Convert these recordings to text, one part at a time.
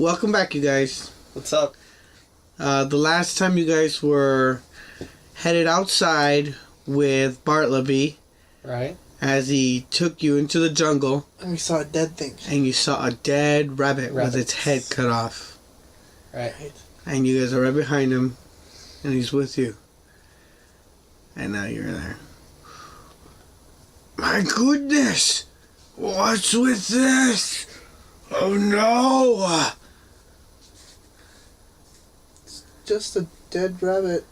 Welcome back, you guys. What's up? The last time you guys were headed outside with Bartleby, Right. as he took you into the jungle, And we saw a dead thing. and you saw a dead rabbit with its head cut off. Right. And you guys are right behind him, and he's with you. And now you're there. My goodness! What's with this? Oh no! Just a dead rabbit.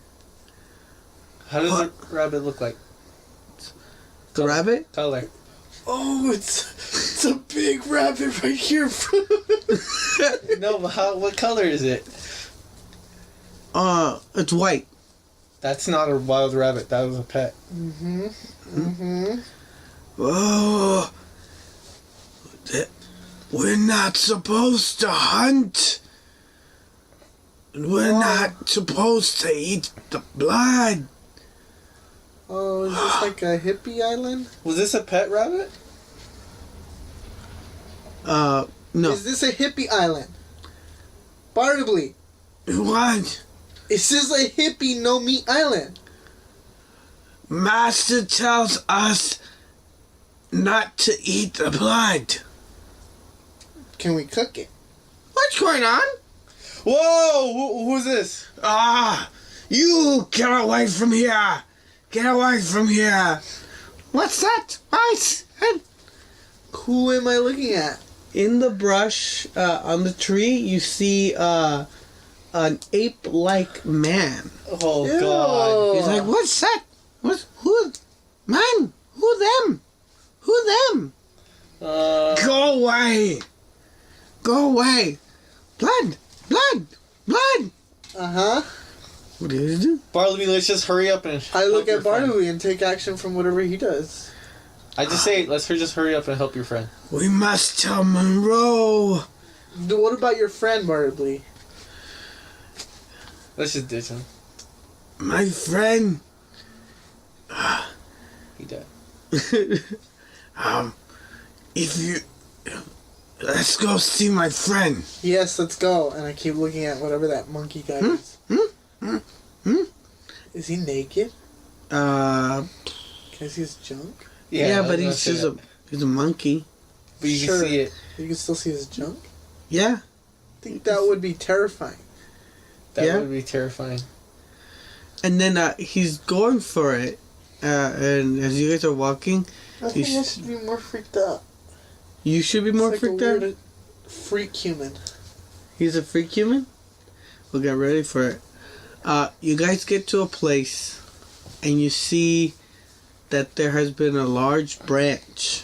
How does a rabbit look like? The rabbit? Color. Oh, it's a big rabbit right here. No, but what color is it? It's white. That's not a wild rabbit. That was a pet. Oh, we're not supposed to hunt. We're not supposed to eat the blood. Oh, is this like a hippie island? Was this a pet rabbit? No. Is this a hippie island? Bartleby, What? is this a hippie no meat island? Master tells us not to eat the blood. Can we cook it? What's going on? Whoa! Who's this? You get away from here. Get away from here. What's that? What? Who am I looking at? In the brush, on the tree, you see an ape-like man. Oh, Ew. God. He's like, what's that? Who? Man, who them? Who them? Go away. Go away. Blood. Uh-huh. What did he do? Bartleby, let's just hurry up and I look help your at friend. Bartleby and take action from whatever he does. I just say, let's just hurry up and help your friend. We must tell Monroe. What about your friend, Bartleby? Let's just ditch him. My friend. He died. If you... Let's go see my friend. Yes, let's go. And I keep looking at whatever that monkey guy is. Is he naked? Can I see his junk? Yeah, I but was he's gonna just say that. he's a monkey. But you Sure. can see it. You can still see his junk? Yeah. I think that would be terrifying. That Yeah. would be terrifying. And then he's going for it. And as you guys are walking, I think I should be more freaked out. you should be more It's like freaked a out. weird freak human. He's a freak human? We'll get ready for it. You guys get to a place, and you see that there has been a large branch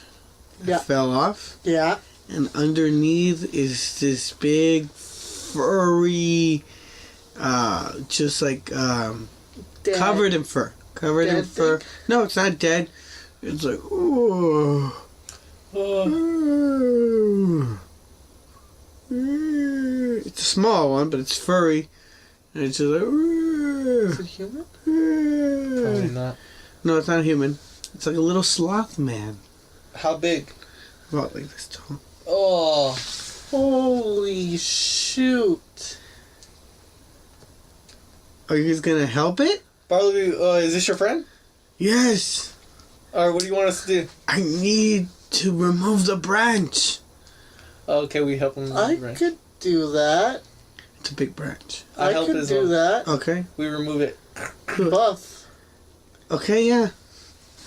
that Yeah. fell off, Yeah. and underneath is this big, furry, just like Dead. covered in fur. Covered in Dead fur. thing? No, it's not dead. It's like, ooh. It's a small one, but it's furry. And it's just like, Is it human? Probably not. no, it's not human. It's like a little sloth man. How big? About like this tall. Oh. Holy shoot. Are you guys gonna help it? Bartleby, is this your friend? Yes. Or what do you want us to do? I need to remove the branch. Oh, okay, we help him. I could do that. It's a big branch. I I help could as do well. that. Okay. We remove it. Buff. Okay, yeah.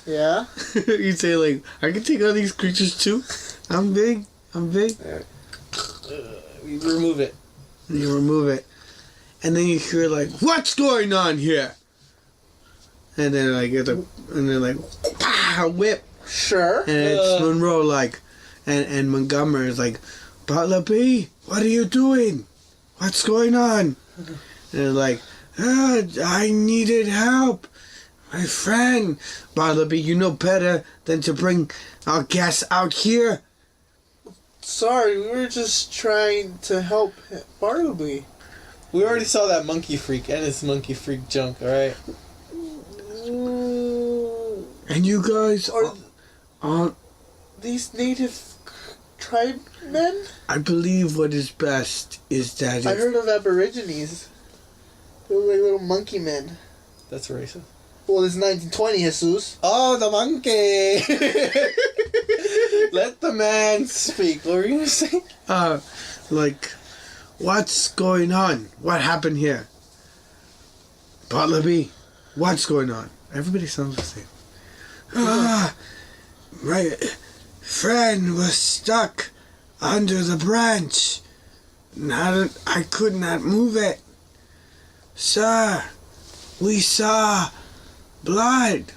Yeah. You say like, I can take all these creatures too. I'm big. We remove it. And you remove it. And then you hear like, what's going on here? And then like a whip. Sure. And it's Monroe like, and Montgomery is like, Bartleby, what are you doing? What's going on? And they're like, I needed help. My friend, Bartleby, you know better than to bring our guests out here. Sorry, we were just trying to help Bartleby. We already saw that monkey freak and his monkey freak junk, alright? And you guys Are aren't... these native tribe men? I believe what is best is that I heard of Aborigines. They look like little monkey men. That's racist. Well, it's 1920, Jesus. Oh, the monkey! Let the man speak. What were you gonna say? like, what's going on? What happened here? Bartleby, what's going on? Everybody sounds the same. My friend was stuck under the branch. I could not move it. Sir, we saw blood.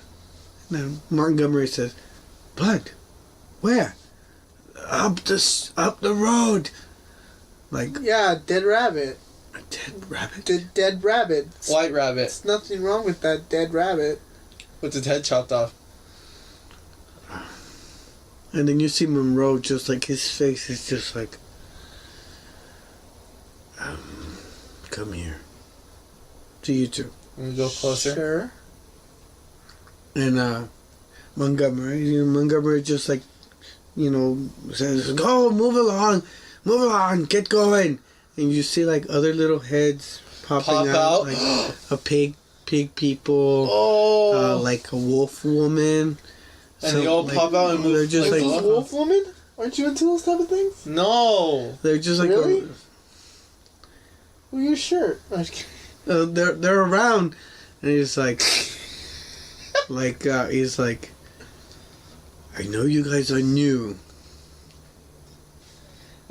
Then Montgomery says, blood? Where? Up the road. Like, Yeah, dead rabbit. a dead rabbit? Dead rabbit. White rabbit There's nothing wrong with that dead rabbit. with its head chopped off. And then you see Monroe, just like his face is just like, come here. To you two. Can we go closer? Sure. And Montgomery just like, says, go, move along, get going. And you see like other little heads popping Pop out. like a pig people, Oh! like a wolf woman. And they all pop out and move. They're just like, like, Wolf woman? Aren't you into those type of things? no! they're just like, Really? Well, your shirt. I'm just kidding. they're around, and he's like, he's like, I know you guys are new.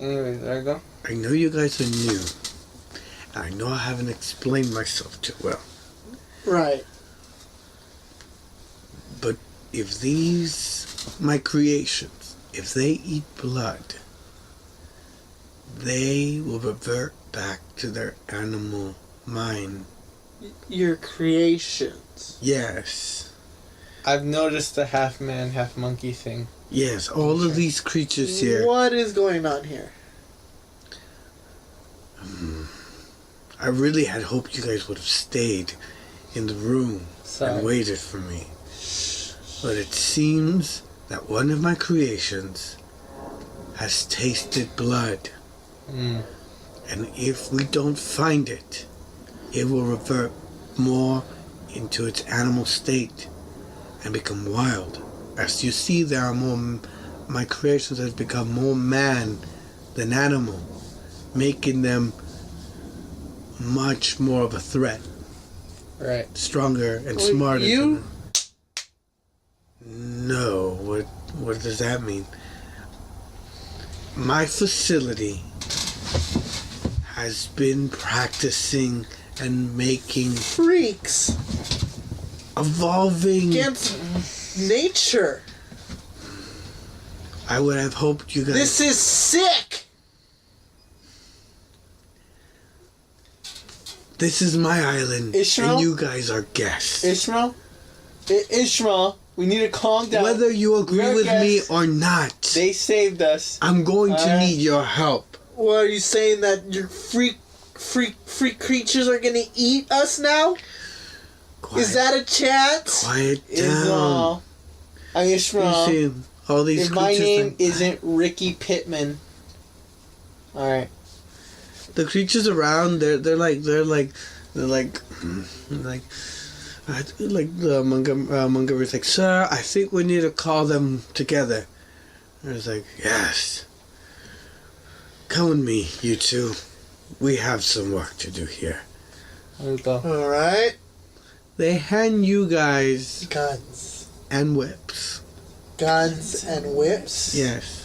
Anyway, there you go. I know you guys are new. I know I haven't explained myself too well. Right. But if my creations, if they eat blood, they will revert back to their animal mind. Your creations. Yes. I've noticed the half man, half monkey thing. Yes, all of these creatures here. What is going on here? I really had hoped you guys would have stayed in the room Sorry. and waited for me. But it seems that one of my creations has tasted blood. Mm. And if we don't find it, it will revert more into its animal state and become wild. As you see, there are my creations have become more man than animal, making them much more of a threat. Right. Stronger and Well, smarter. you- No, what does that mean? My facility has been practicing and making, Freaks evolving. against nature. I would have hoped you guys. This is sick. This is my island, Ishmael? and you guys are guests. Ishmael? Ishmael, we need to calm down. Whether you agree We're with me guests. or not, They saved us. I'm going to Alright. need your help. What are you saying, that your freak creatures are gonna eat us now? Quiet, Is that a chance? quiet down? Ishmael. I'm You Ishmael. see all these If my creatures. name isn't Ricky Pittman. Alright. The creatures around, they're like Montgomery's like, sir, I think we need to call them together. And it's like, yes. Come with me, you two. We have some work to do here. There we go. All right. They hand you guys Guns. and whips. Guns and whips. Yes.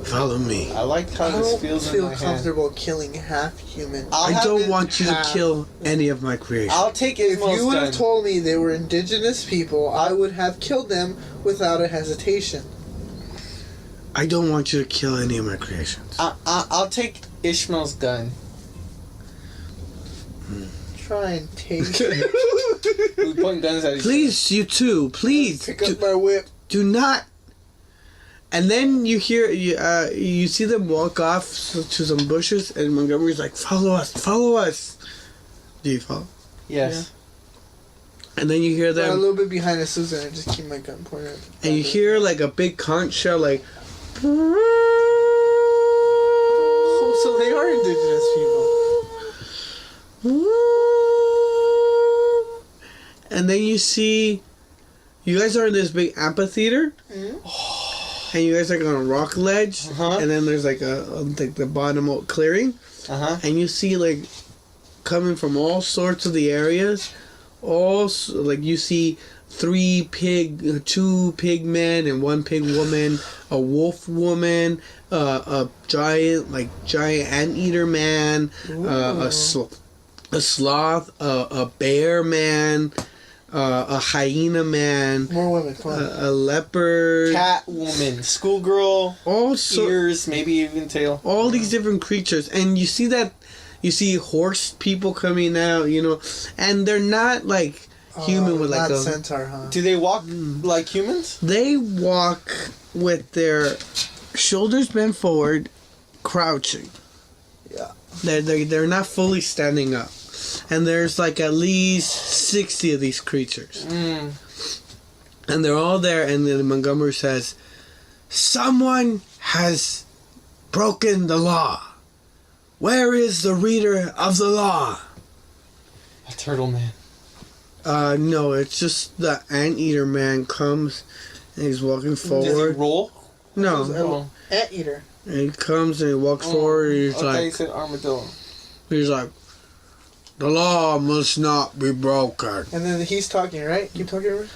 Follow me. I like how I this don't feels in feel my hand. comfortable killing half human. I don't have want you to half- kill any of my creations. I'll take If Ishmael's you would gun. have told me they were indigenous people, I would have killed them without a hesitation. I don't want you to kill any of my creations. I'll take Ishmael's gun. Try and take We point guns at each Please, you two, please, pick up my whip. do not. And then you hear, you see them walk off to some bushes, and Montgomery's like, follow us, follow us. Do you follow? Yes. And then you hear I'm a them, little bit behind a Susan and just keep my gun pointed. and you hear like a big conch shell, like, Oh, so they are indigenous people. And then you see, you guys are in this big amphitheater, and you guys are on a rock ledge, and then there's like like the bottom clearing, and you see like coming from all sorts of the areas, like you see two pig men and one pig woman, a wolf woman, a giant anteater man, a sloth, a bear man, a hyena man, More women, come on. a leopard, Cat woman, schoolgirl, ears, maybe even tail. all these different creatures, and you see horse people coming out, and they're not like human with like not a centaur, huh? Do they walk like humans? They walk with their shoulders bent forward, crouching. Yeah. They're not fully standing up. And there's like at least 60 of these creatures. And they're all there, and then Montgomery says, "Someone has broken the law. Where is the reader of the law?" A turtle man. No, it's just the anteater man comes, and he's walking forward. Does he roll? No. Anteater. And he comes and he walks forward, and he's You said armadillo. he's like, "The law must not be broken. And then he's talking, right? Keep talking, Rick?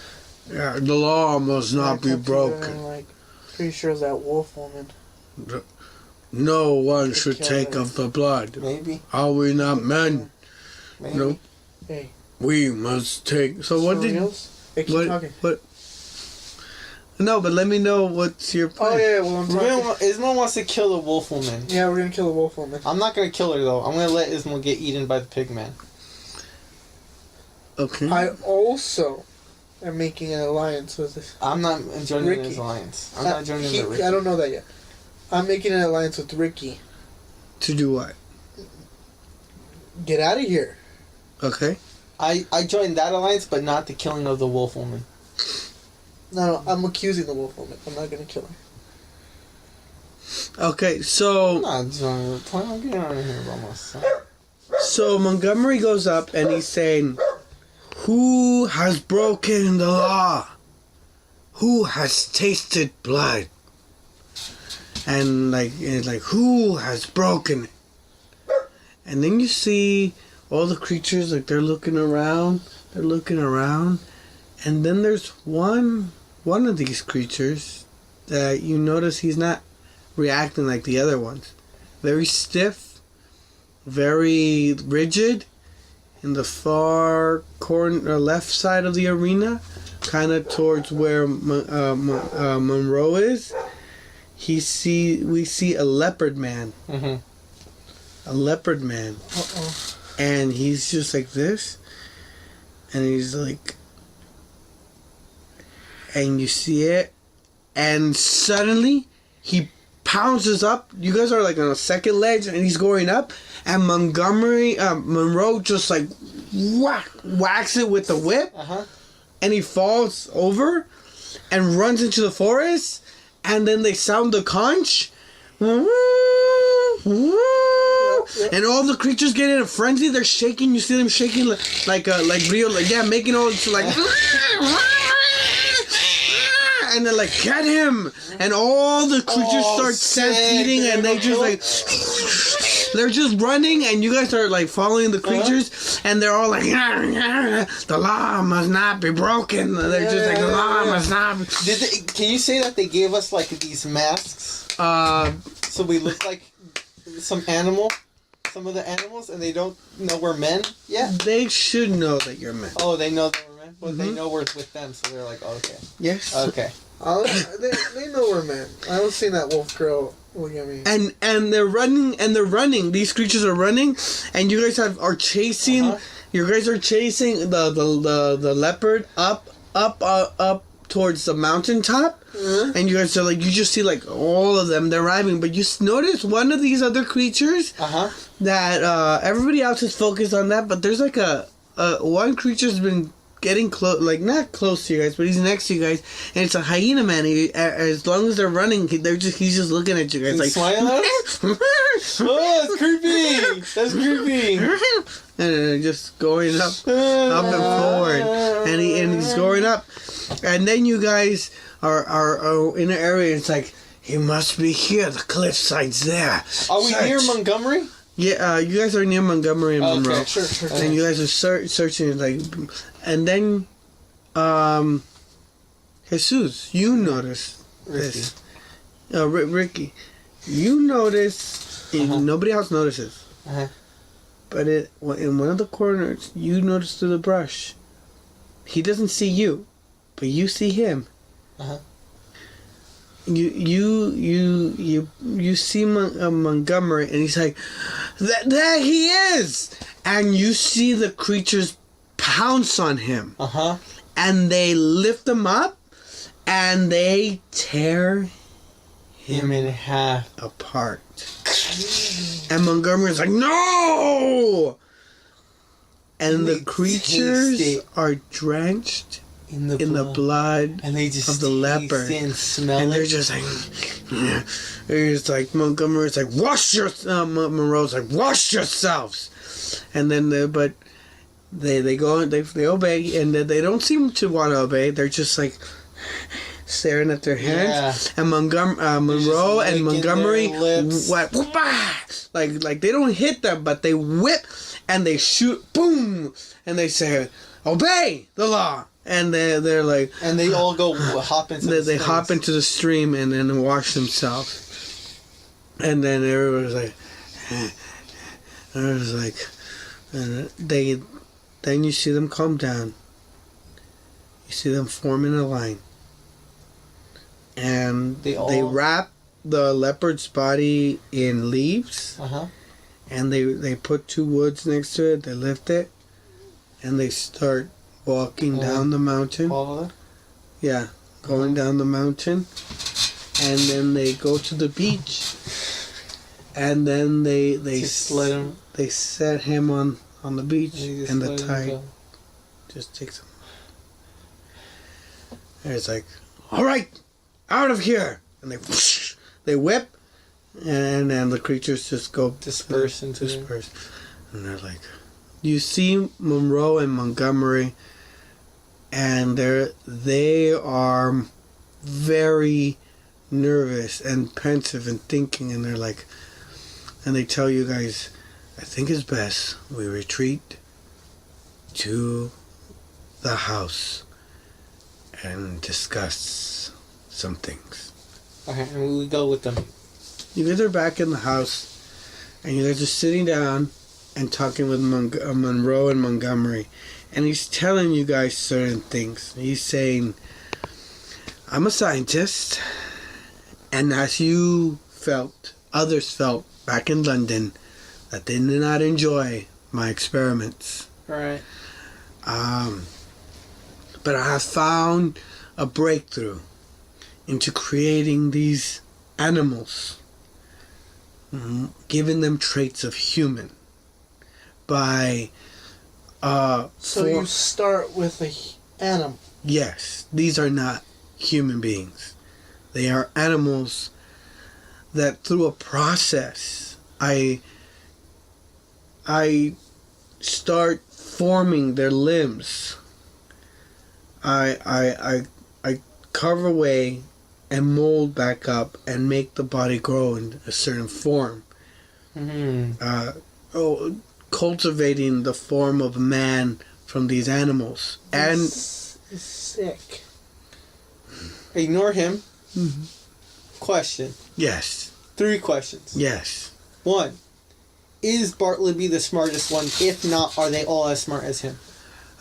Yeah, the law must not be broken. Like, pretty sure it's that wolf woman. No one should kill take her. of the blood. Maybe. Are we not men? Maybe. No. Hey. We must take. So what did? Hey, keep talking. What? No, but let me know what's your plan. Oh yeah, well I'm talking. Ismael wants to kill the wolf woman. Yeah, we're gonna kill the wolf woman. I'm not gonna kill her though. I'm gonna let Ismael get eaten by the pig man. Okay. I also am making an alliance with this. I'm not joining Ricky. his alliance. I'm not joining the Ricky. I don't know that yet. I'm making an alliance with Ricky. To do what? Get out of here. Okay. I joined that alliance, but not the killing of the wolf woman. No, I'm accusing the wolf woman. I'm not gonna kill her. Okay. I'm So not joining the plan. I'm getting out of here by myself. so Montgomery goes up and he's saying, "Who has broken the law? Who has tasted blood?" And it's like who has broken it? And then you see all the creatures, like they're looking around, and then there's one of these creatures that you notice he's not reacting like the other ones. Very stiff, very rigid, in the far corner, left side of the arena, kind of towards where Monroe is. We see a leopard man. Mm-hmm. A leopard man. And he's just like this. And he's like... And you see it. And suddenly, he pounces up. You guys are like on a second ledge, and he's going up. And Monroe just like whacks it with the whip. And he falls over and runs into the forest. And then they sound the conch. And all the creatures get in a frenzy. They're shaking. You see them shaking like real, making all like. And they're like, "Get him!" And all the creatures start stampeding, and they just like. They're just running, and you guys are like following the creatures, and they're all like, "The law must not be broken." They're just like, "The law must not be." Can you say that they gave us like these masks? So we look like some of the animals, and they don't know we're men yet? They should know that you're men. Oh, they know that we're men? Well, they know we're with them, so they're like, oh, okay. Yes. Okay. They know we're men. I was seeing that wolf girl look at me. And they're running. These creatures are running, and you guys are chasing. You guys are chasing the leopard up towards the mountaintop. And you guys are like, you just see like all of them. They're arriving, but you notice one of these other creatures that everybody else is focused on that, but there's like a one creature's been getting close, like not close to you guys, but he's next to you guys, and it's a hyena man. As long as they're running, he's just looking at you guys like smiling at us? Oh, it's creepy. That's creepy. And just going up and forward, and he's going up, and then you guys are in an area. It's like he must be here. The cliffside's there. Are we near Montgomery? Yeah, you guys are near Montgomery and Monroe. Okay, sure. And you guys are searching, like, and then, Jesus, you notice this. Ricky, you notice, nobody else notices. But in one of the corners, you notice through the brush, he doesn't see you, but you see him. You see Montgomery, and he's like, there he is, and you see the creatures pounce on him, and they lift him up, and they tear him in half apart. And Montgomery's like, no! And the creatures are drenched in the blood and they just of the leopard, and smell and it. they're just like, yeah. It's like Montgomery's like, wash your, Moreau's like, wash yourselves, and then they go and they obey, and they don't seem to want to obey. They're just like staring at their hands, and Monroe and Montgomery what, like they don't hit them, but they whip and they shoot, boom, and they say, obey the law. And they're like, and they all go hop into they hop into the stream and then wash themselves. And then everyone's like, and then you see them calm down. You see them form in a line, and they wrap the leopard's body in leaves, and they put two woods next to it. They lift it, and they start walking down the mountain. Yeah, going down the mountain. And then they go to the beach. And then they let him. They set him on the beach, and the tide just takes him. And it's like, all right, out of here. And they whip, and then the creatures just go disperse. And they're like, you see Monroe and Montgomery, and they are very nervous and pensive and thinking, and they're like, and they tell you guys, I think it's best we retreat to the house and discuss some things. Okay, and we go with them. You guys are back in the house, and you guys are sitting down and talking with Monroe and Montgomery, and he's telling you guys certain things. He's saying, I'm a scientist, and as you felt, others felt back in London, that they did not enjoy my experiments. Right. But I have found a breakthrough into creating these animals, giving them traits of human. So you start with an animal. Yes, these are not human beings. They are animals that through a process I start forming their limbs. I carve away and mold back up and make the body grow in a certain form. Cultivating the form of man from these animals. And sick. Ignore him. Question. Yes. 3 questions. Yes. 1. Is Bartleby the smartest one? If not, are they all as smart as him?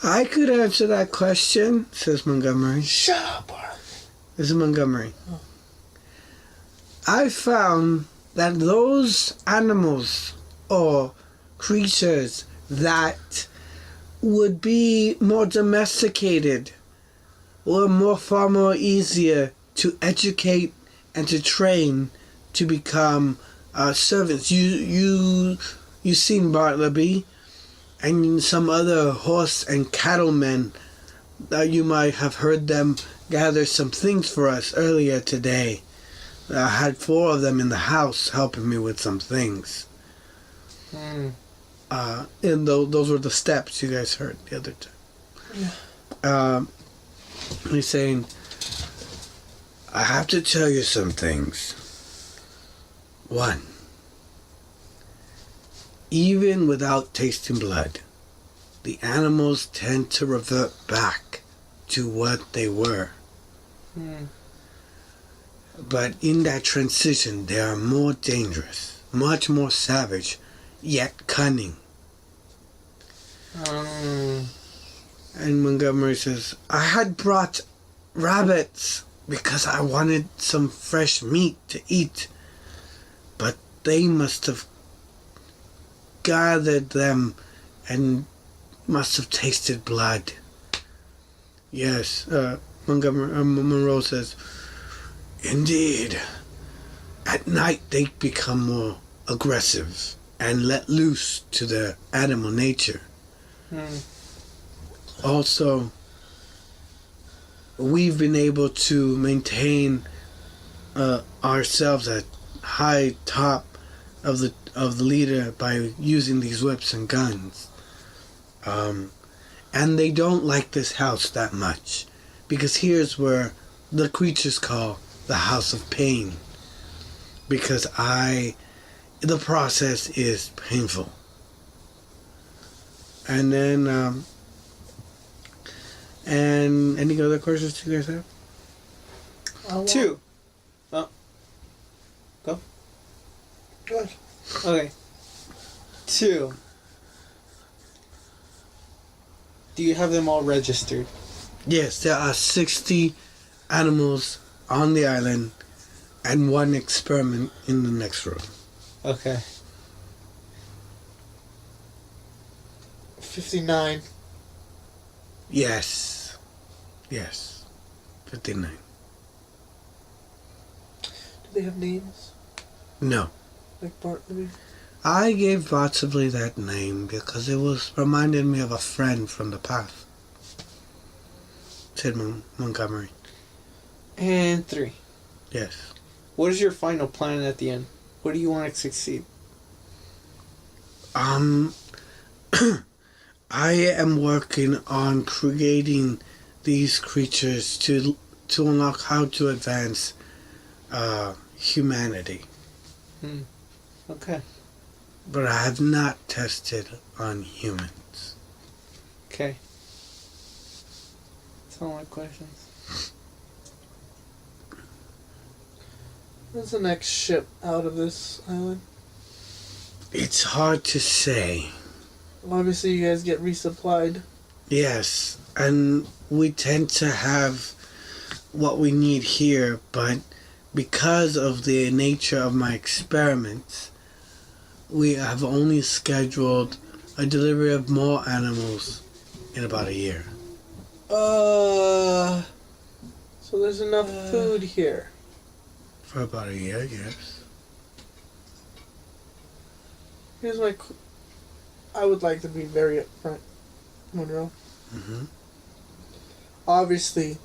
I could answer that question, says Montgomery. Shut up, Bart. This is Montgomery. I found that those animals or creatures that would be more domesticated were far more easier to educate and to train to become servants. You seen Bartleby and some other horse and cattlemen You might have heard them gather some things for us earlier today. I had 4 of them in the house helping me with some things. And those were the steps you guys heard the other time. Yeah. He's saying, I have to tell you some things. 1. Even without tasting blood, the animals tend to revert back to what they were. But in that transition, they are more dangerous, much more savage, yet cunning. And Montgomery says, I had brought rabbits because I wanted some fresh meat to eat, but they must have gathered them and must have tasted blood. Yes, Montgomery Moreau says, indeed. At night they become more aggressive and let loose to their animal nature. Also, we've been able to maintain ourselves at high top of the leader by using these whips and guns. And they don't like this house that much, because here's where the creatures call the house of pain, because the process is painful. And then and any other questions you guys have? 2. Oh. Go. Good. Okay. 2. Do you have them all registered? Yes, there are 60 animals on the island and 1 experiment in the next room. Okay. 59. Yes. 59. Do they have names? No. Like Bartleby? I gave Bartleby that name because it reminded me of a friend from the past. Said Montgomery. And 3. Yes. What is your final plan at the end? What do you want to succeed? I am working on creating these creatures to unlock how to advance humanity. Okay. But I have not tested on humans. Okay. That's all my questions. When's the next ship out of this island? It's hard to say. Obviously, you guys get resupplied. Yes, and we tend to have what we need here, but because of the nature of my experiments, we have only scheduled a delivery of more animals in about a year. So there's enough food here. For about a year, yes. Here's my... I would like to be very upfront, Monroe. Obviously,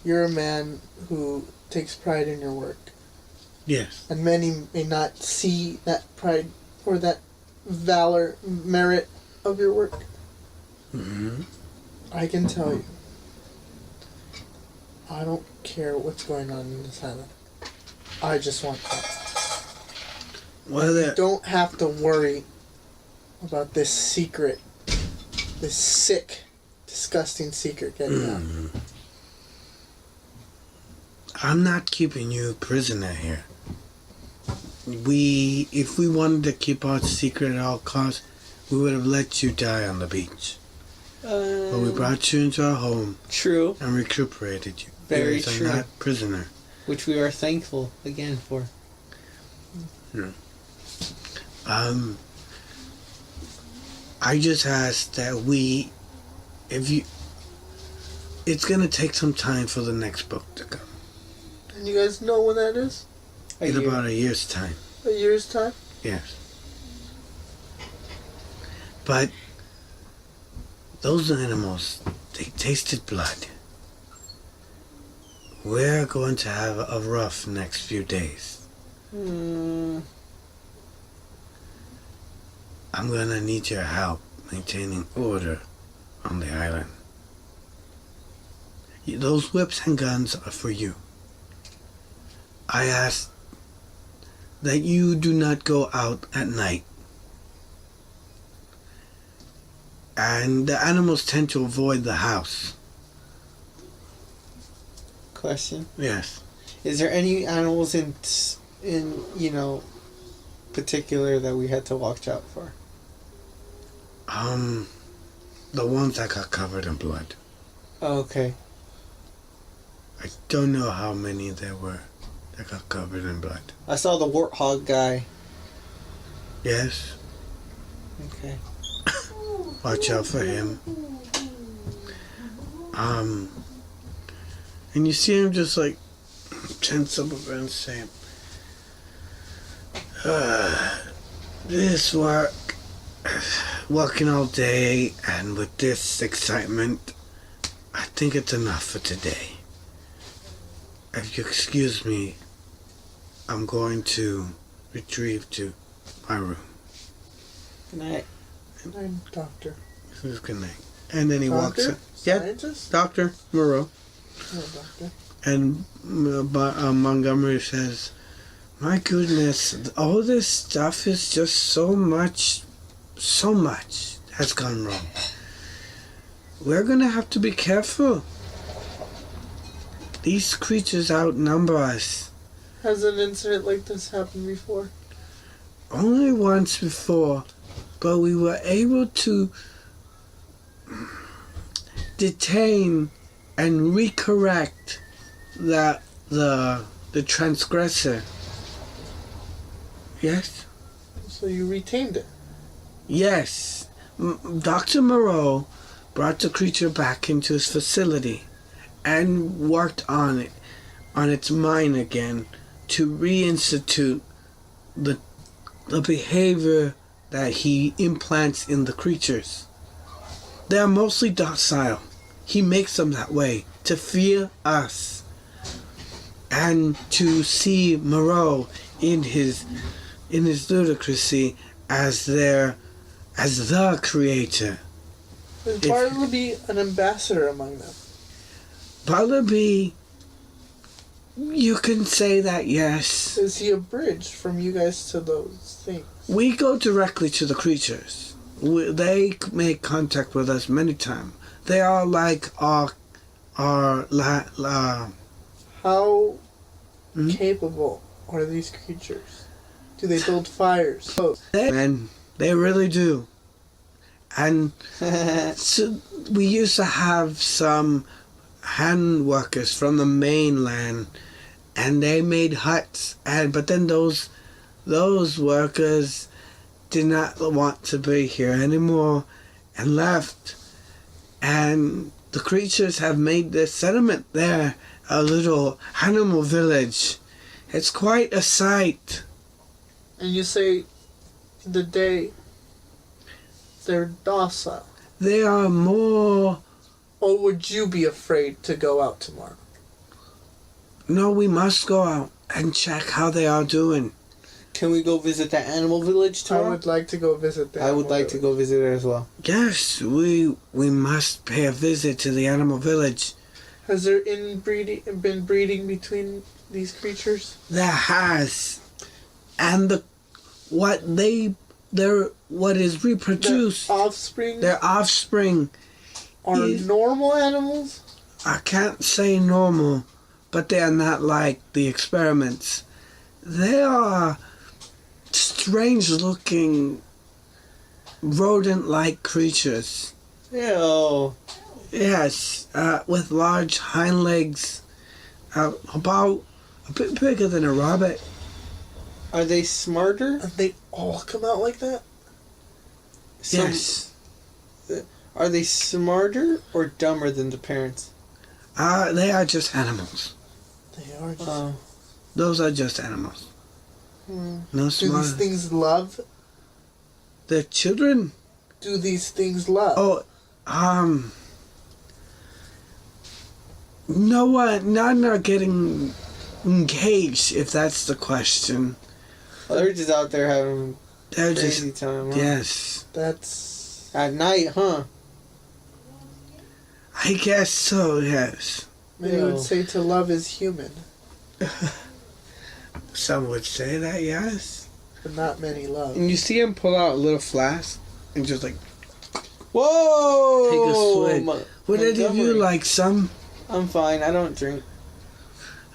you're a man who takes pride in your work. Yes. And many may not see that pride or that valor, merit of your work. I can tell you, I don't care what's going on in this island. I just want that. You don't have to worry about this secret, this sick, disgusting secret getting out. I'm not keeping you prisoner here. If we wanted to keep our secret at all costs, we would have let you die on the beach. But we brought you into our home. True. And recuperated you. Very because true. I'm not prisoner. Which we are thankful again for. I just ask that it's gonna take some time for the next book to come. And you guys know when that is? In about a year's time. A year's time? Yes. But those animals, they tasted blood. We're going to have a rough next few days. I'm gonna need your help maintaining order on the island. Those whips and guns are for you. I ask that you do not go out at night. And the animals tend to avoid the house. Question. Yes. Is there any animals in particular that we had to watch out for? The ones that got covered in blood. Oh, okay. I don't know how many there were that got covered in blood. I saw the warthog guy. Yes. Okay. Watch out for him. And you see him just like tense up and saying, this working all day, and with this excitement, I think it's enough for today. If you excuse me, I'm going to retrieve to my room. Good night. Good night, Doctor. Good night. And then he walks in. Scientist? Yeah, Dr. Moreau. No, Doctor. And Montgomery says, my goodness, all this stuff is just so much has gone wrong. We're going to have to be careful. These creatures outnumber us. Has an incident like this happened before? Only once before, but we were able to detain and recorrect the transgressor. Yes? So you retained it? Yes. Dr. Moreau brought the creature back into his facility and worked on it, on its mind again, to reinstitute the behavior that he implants in the creatures. They are mostly docile. He makes them that way to fear us and to see Moreau in his ludicrousy as the creator. Is Bartleby an ambassador among them? Bartleby, you can say that, yes. Is he a bridge from you guys to those things? We go directly to the creatures. They make contact with us many times. They are like our How capable are these creatures? Do they build fires? They really do. And so we used to have some hand workers from the mainland, and they made huts. But then those workers did not want to be here anymore and left. And the creatures have made this settlement there a little animal village. It's quite a sight. And you say in the day they're docile. They are more... Or would you be afraid to go out tomorrow? No, we must go out and check how they are doing. Can we go visit that animal village tomorrow? I would like to go visit that. I would like to go visit it as well. Yes, we must pay a visit to the animal village. Has there been breeding between these creatures? There has. And what is reproduced, their offspring are normal animals? I can't say normal, but they are not like the experiments. They are strange looking rodent-like creatures. Ew. Yes, with large hind legs, about a bit bigger than a rabbit. Are they smarter? And they all come out like that? Yes. Are they smarter or dumber than the parents? They are just animals. They are just... Those are just animals. No Do these things love? They're children. Do these things love? Oh, No one, not getting engaged, if that's the question. Oh, they're just out there having They're crazy time, huh? Yes. That's... At night, huh? I guess so, yes. Many would say to love is human. Some would say that, yes. But not many love. And you see him pull out a little flask and just like... Whoa! Take a swig. Would any of you like some? I'm fine. I don't drink.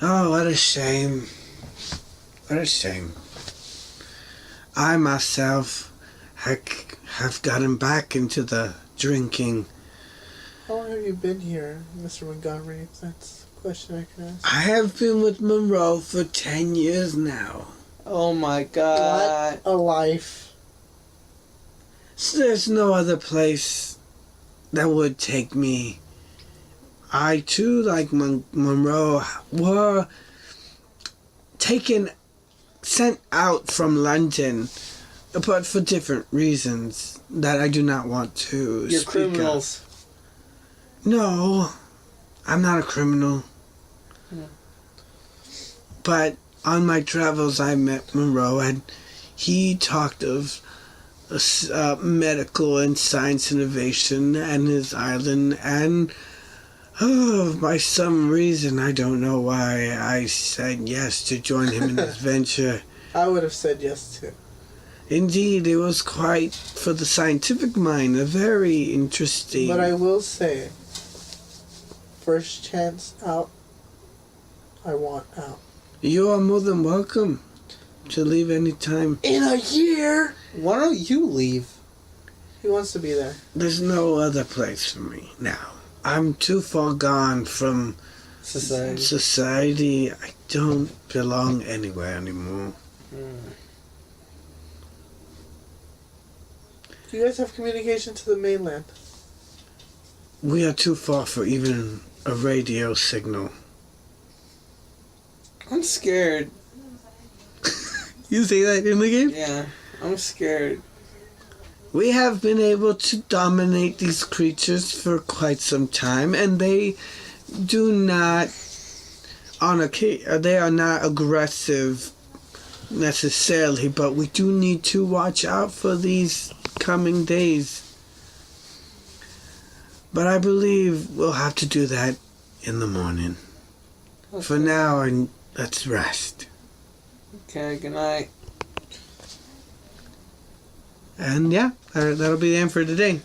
Oh, what a shame. What a shame. I myself have gotten back into the drinking. How long have you been here, Mr. Montgomery, if that's a question I can ask? I have been with Monroe for 10 years now. Oh my god. What a life. So there's no other place that would take me. I too, like Monroe, were sent out from London, but for different reasons that I do not want to You're speak criminals. of. No, I'm not a criminal. Yeah. But on my travels, I met Moreau, and he talked of medical and science innovation and his island, and by some reason, I don't know why, I said yes to join him in this venture. I would have said yes too. Indeed, it was quite, for the scientific mind, a very interesting... But I will say, first chance out, I want out. You are more than welcome to leave any time. In a year? Why don't you leave? He wants to be there. There's no other place for me now. I'm too far gone from society. I don't belong anywhere anymore. Do you guys have communication to the mainland? We are too far for even a radio signal. I'm scared. You say that in the game? Yeah, I'm scared. We have been able to dominate these creatures for quite some time, and they do not, they are not aggressive necessarily, but we do need to watch out for these coming days. But I believe we'll have to do that in the morning. Okay. For now, let's rest. Okay, good night. And yeah, that'll be the end for today.